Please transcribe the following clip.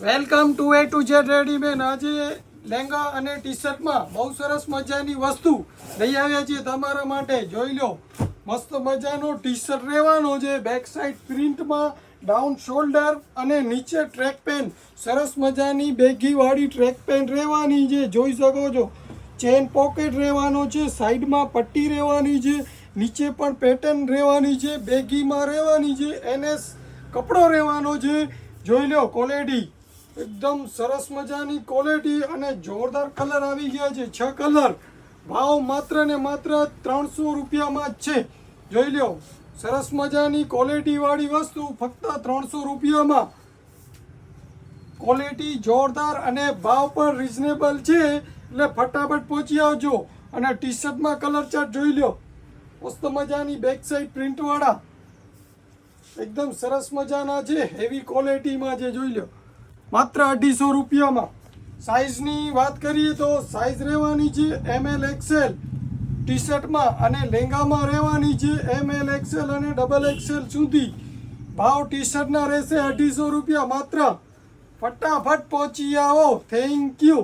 Welcome to A to Z readymade. આજે લેંગા અને T શર્ટમાં બહુ સરસ મજાની વસ્તુ લઈ આવ્યા છીએ તમારા માટે. જોઈ લો, મસ્ત મજાનો ટી શર્ટ રહેવાનો છે, બેક સાઈડ પ્રિન્ટમાં, ડાઉન શોલ્ડર અને નીચે ટ્રેક પેન્ટ. સરસ મજાની બેગી વાળી ટ્રેક પેન્ટ રહેવાની છે, જોઈ શકો છો. ચેન પોકેટ રહેવાનો છે, સાઈડમાં પટ્ટી રહેવાની છે, નીચે પણ પેટર્ન રહેવાની છે, બેગીમાં રહેવાની છે, એનએસ કપડો રહેવાનો છે. જોઈ લો ક્વોલિટી, એકદમ સરસ મજાની ક્વોલિટી અને જોરદાર કલર આવી ગયા છે. 6 કલર. ભાવ માત્ર ને માત્ર 300 રૂપિયામાં જ છે. જોઈ લો, સરસ મજાની ક્વોલિટી વાળી વસ્તુ ફક્ત 300 રૂપિયામાં. ક્વોલિટી જોરદાર અને ભાવ પણ રિઝનેબલ છે, એટલે ફટાફટ પહોંચી આવજો. અને ટી શર્ટમાં કલર ચાર્ટ જોઈ લો, મસ્ત મજાની બેક સાઈડ પ્રિન્ટ વાળા, એકદમ સરસ મજાના છે, હેવી ક્વોલિટીમાં છે. જોઈ લો, માત્ર 250 રૂપિયામાં. સાઇઝની વાત કરીએ તો સાઇઝ રહેવાની છે ML XL ટી શર્ટમાં, અને લેંગામાં રહેવાની છે ML XL અને XXL સુધી. ભાવ ટી શર્ટના રહેશે 250 રૂપિયા માત્ર. ફટાફટ પહોંચી આવો. Thank you.